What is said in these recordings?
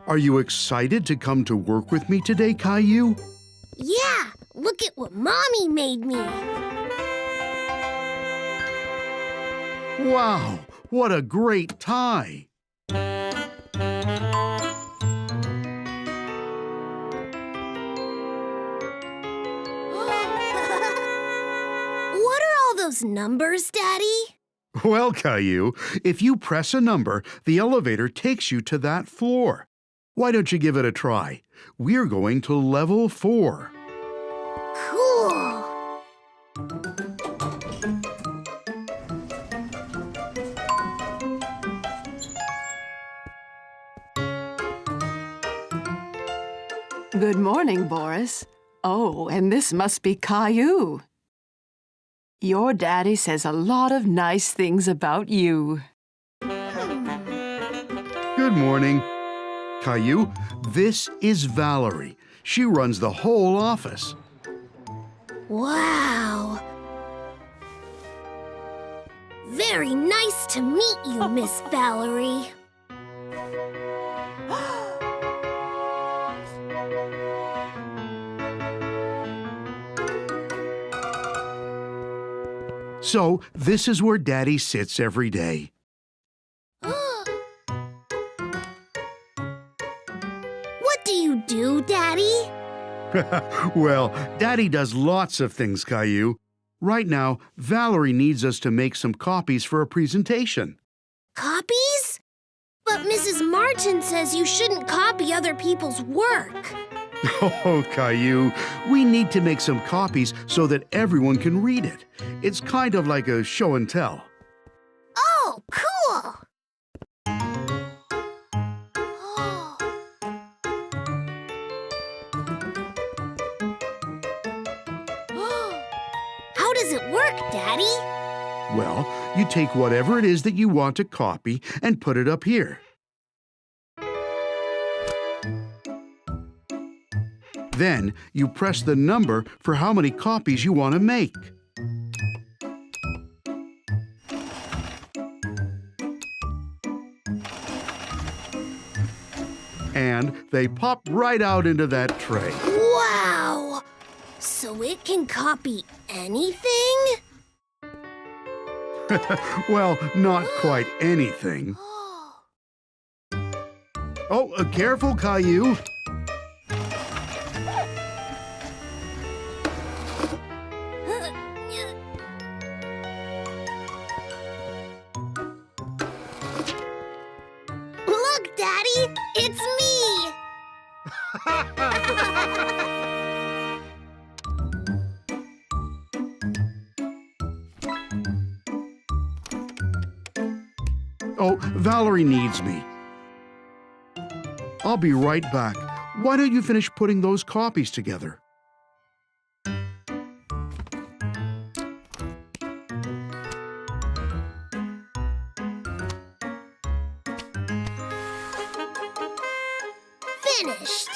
Are you excited to come to work with me today, Caillou? Yeah, look at what Mommy made me. Wow, what a great tie! What are all those numbers, Daddy? Well, Caillou, if you press a number, the elevator takes you to that floor. Why don't you give it a try? We're going to level 4. Cool. Good morning, Boris. Oh, and this must be Caillou. Your daddy says a lot of nice things about you. Good morning. Caillou, this is Valerie. She runs the whole office. Wow. Very nice to meet you, Miss Valerie. So, this is where Daddy sits every day. What do you do, Daddy? Well, Daddy does lots of things, Caillou. Right now, Valerie needs us to make some copies for a presentation. Copies? But Mrs. Martin says you shouldn't copy other people's work. Oh, Caillou, we need to make some copies so that everyone can read it. It's kind of like a show and tell. Oh, cool! How does it work, Daddy? Well, you take whatever it is that you want to copy and put it up here. Then you press the number for how many copies you want to make. And they pop right out into that tray. Wow! So it can copy anything? Well, not quite anything. Oh, careful, Caillou. Look, Daddy! It's me! Oh, Valerie needs me. I'll be right back. Why don't you finish putting those copies together? Finished!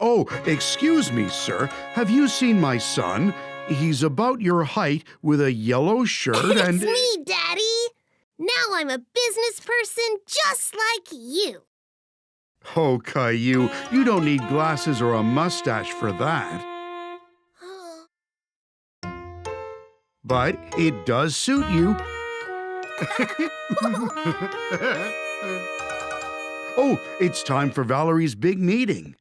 Oh, excuse me, sir. Have you seen my son? He's about your height with a yellow shirt and... It's me, Daddy! Now I'm a business person just like you. Oh, Caillou, you don't need glasses or a mustache for that. But it does suit you. Oh, it's time for Valerie's big meeting.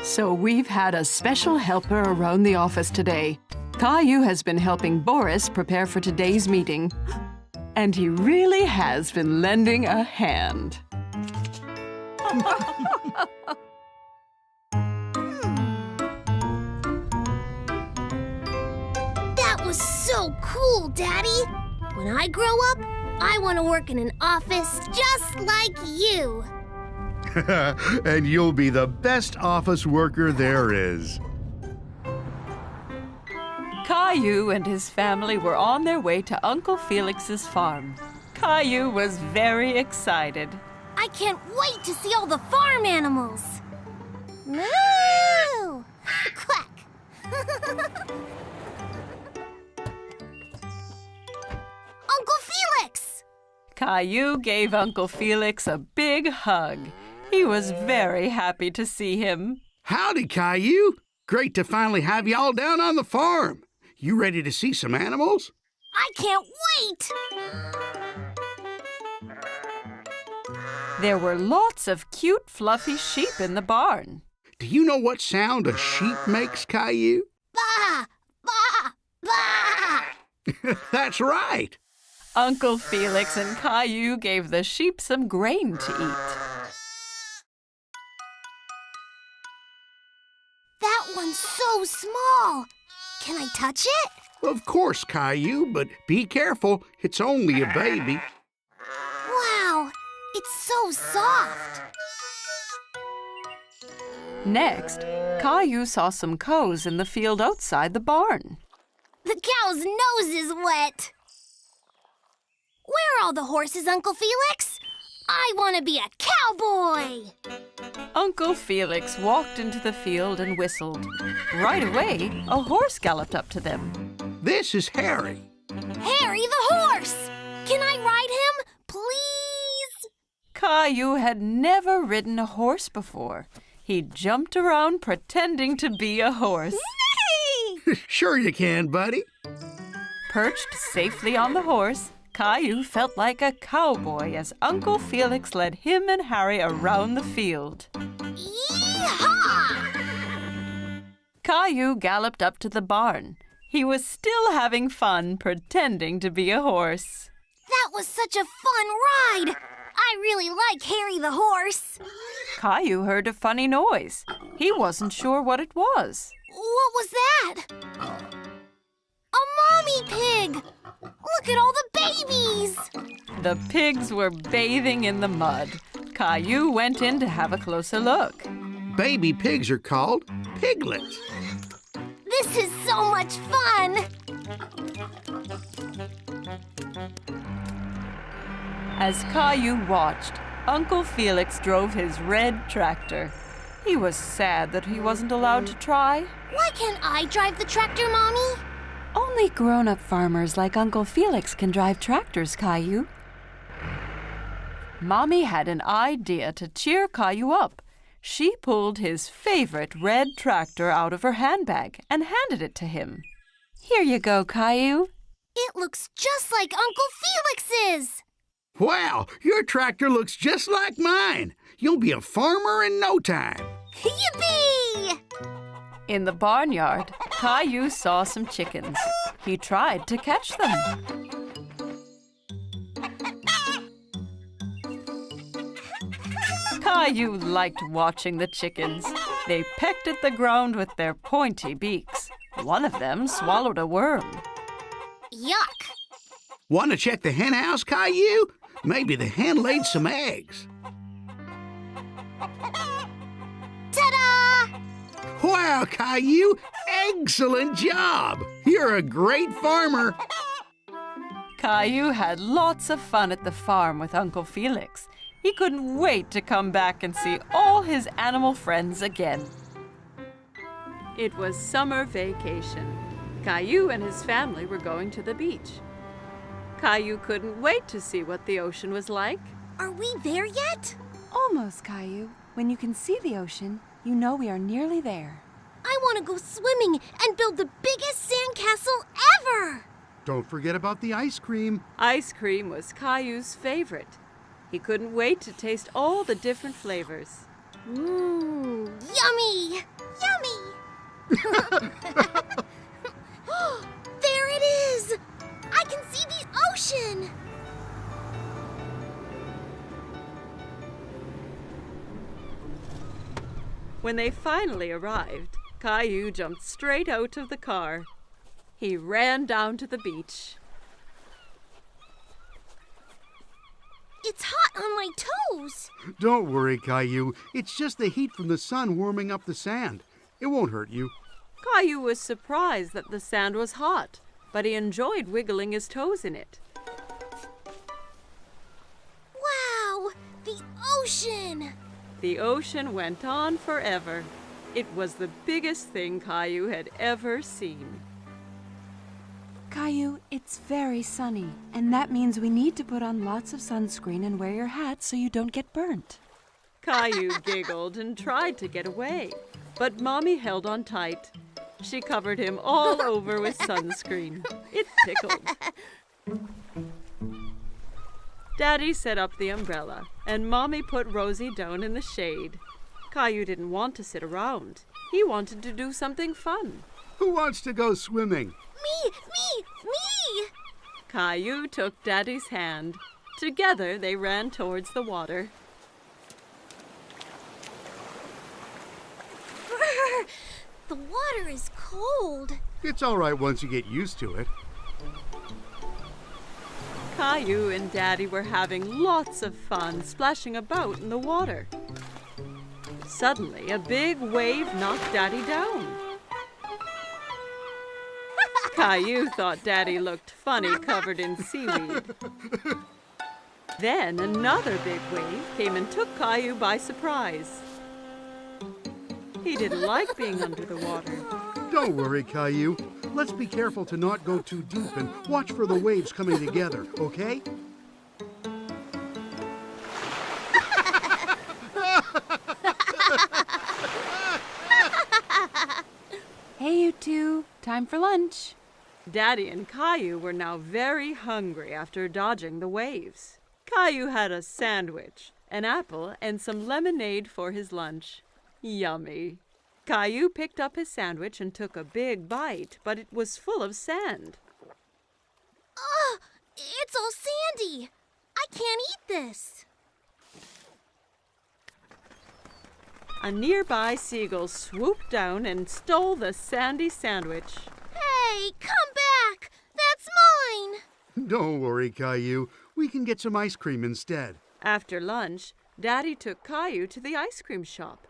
So we've had a special helper around the office today. Caillou has been helping Boris prepare for today's meeting. And he really has been lending a hand. Daddy. When I grow up, I want to work in an office just like you. And you'll be the best office worker there is. Caillou and his family were on their way to Uncle Felix's farm. Caillou was very excited. I can't wait to see all the farm animals. Moo! Quack! Uncle Felix! Caillou gave Uncle Felix a big hug. He was very happy to see him. Howdy, Caillou. Great to finally have you all down on the farm. You ready to see some animals? I can't wait! There were lots of cute, fluffy sheep in the barn. Do you know what sound a sheep makes, Caillou? Bah! Bah! Bah! That's right. Uncle Felix and Caillou gave the sheep some grain to eat. That one's so small. Can I touch it? Of course, Caillou, but be careful. It's only a baby. Wow, it's so soft. Next, Caillou saw some cows in the field outside the barn. The cow's nose is wet. Where are all the horses, Uncle Felix? I want to be a cowboy. Uncle Felix walked into the field and whistled. Right away, a horse galloped up to them. This is Harry. Harry the horse! Can I ride him, please? Caillou had never ridden a horse before. He jumped around pretending to be a horse. Nay! Sure you can, buddy. Perched safely on the horse, Caillou felt like a cowboy as Uncle Felix led him and Harry around the field. Yee-haw! Caillou galloped up to the barn. He was still having fun pretending to be a horse. That was such a fun ride. I really like Harry the horse. Caillou heard a funny noise. He wasn't sure what it was. What was that? A mommy pig! Look at all the babies! The pigs were bathing in the mud. Caillou went in to have a closer look. Baby pigs are called piglets. This is so much fun! As Caillou watched, Uncle Felix drove his red tractor. He was sad that he wasn't allowed to try. Why can't I drive the tractor, Mommy? Only grown-up farmers like Uncle Felix can drive tractors, Caillou. Mommy had an idea to cheer Caillou up. She pulled his favorite red tractor out of her handbag and handed it to him. Here you go, Caillou. It looks just like Uncle Felix's! Wow, your tractor looks just like mine. You'll be a farmer in no time. Yippee! In the barnyard, Caillou saw some chickens. He tried to catch them. Caillou liked watching the chickens. They pecked at the ground with their pointy beaks. One of them swallowed a worm. Yuck! Want to check the hen house, Caillou? Maybe the hen laid some eggs. Ta-da! Wow, Caillou, excellent job. You're a great farmer. Caillou had lots of fun at the farm with Uncle Felix. He couldn't wait to come back and see all his animal friends again. It was summer vacation. Caillou and his family were going to the beach. Caillou couldn't wait to see what the ocean was like. Are we there yet? Almost, Caillou. When you can see the ocean, you know we are nearly there. I want to go swimming and build the biggest sandcastle ever! Don't forget about the ice cream. Ice cream was Caillou's favorite. He couldn't wait to taste all the different flavors. Mmm, yummy! Yummy! There it is! I can see the ocean! When they finally arrived, Caillou jumped straight out of the car. He ran down to the beach. It's hot on my toes. Don't worry, Caillou. It's just the heat from the sun warming up the sand. It won't hurt you. Caillou was surprised that the sand was hot, but he enjoyed wiggling his toes in it. Wow, the ocean. The ocean went on forever. It was the biggest thing Caillou had ever seen. Caillou, it's very sunny, and that means we need to put on lots of sunscreen and wear your hat so you don't get burnt. Caillou giggled and tried to get away, but Mommy held on tight. She covered him all over with sunscreen. It tickled. Daddy set up the umbrella, and Mommy put Rosie down in the shade. Caillou didn't want to sit around. He wanted to do something fun. Who wants to go swimming? Me! Caillou took Daddy's hand. Together they ran towards the water. Brr, the water is cold. It's all right once you get used to it. Caillou and Daddy were having lots of fun splashing about in the water. Suddenly, a big wave knocked Daddy down. Caillou thought Daddy looked funny covered in seaweed. Then another big wave came and took Caillou by surprise. He didn't like being under the water. Don't worry, Caillou. Let's be careful to not go too deep and watch for the waves coming together, okay? Hey, you two, time for lunch. Daddy and Caillou were now very hungry after dodging the waves. Caillou had a sandwich, an apple, and some lemonade for his lunch. Yummy. Caillou picked up his sandwich and took a big bite, but it was full of sand. Ugh, it's all sandy. I can't eat this. A nearby seagull swooped down and stole the sandy sandwich. Hey, come back! That's mine! Don't worry, Caillou. We can get some ice cream instead. After lunch, Daddy took Caillou to the ice cream shop.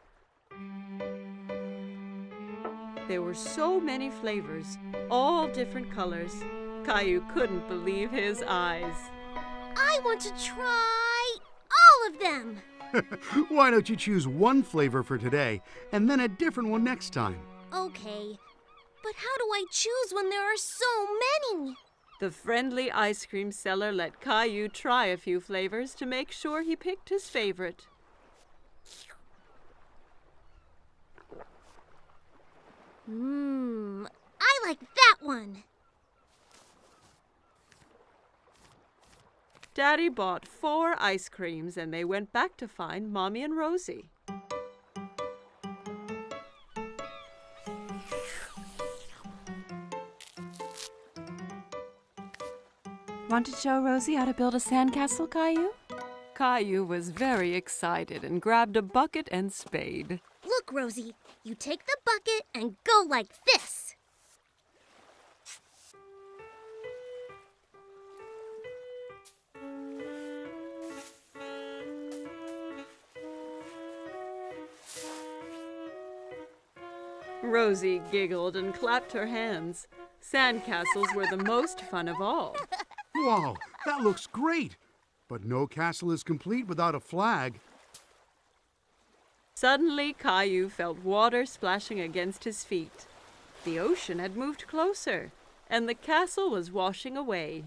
There were so many flavors, all different colors. Caillou couldn't believe his eyes. I want to try all of them. Why don't you choose one flavor for today and then a different one next time? Okay, but how do I choose when there are so many? The friendly ice cream seller let Caillou try a few flavors to make sure he picked his favorite. I like that one. Daddy bought 4 ice creams and they went back to find Mommy and Rosie. Want to show Rosie how to build a sandcastle, Caillou? Caillou was very excited and grabbed a bucket and spade. Look, Rosie, you take the bucket and go like this. Rosie giggled and clapped her hands. Sandcastles were the most fun of all. Wow, that looks great. But no castle is complete without a flag. Suddenly, Caillou felt water splashing against his feet. The ocean had moved closer, and the castle was washing away.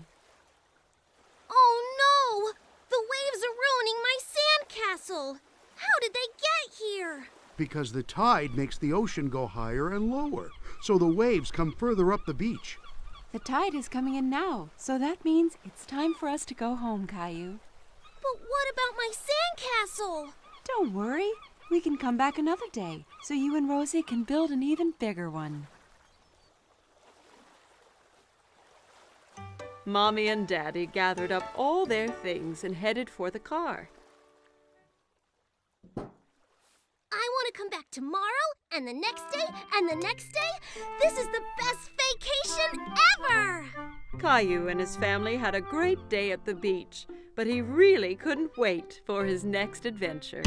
Oh no! The waves are ruining my sandcastle. How did they get here? Because the tide makes the ocean go higher and lower, so the waves come further up the beach. The tide is coming in now, so that means it's time for us to go home, Caillou. But what about my sandcastle? Don't worry. We can come back another day, so you and Rosie can build an even bigger one. Mommy and Daddy gathered up all their things and headed for the car. I want to come back tomorrow, and the next day, and the next day. This is the best vacation ever! Caillou and his family had a great day at the beach, but he really couldn't wait for his next adventure.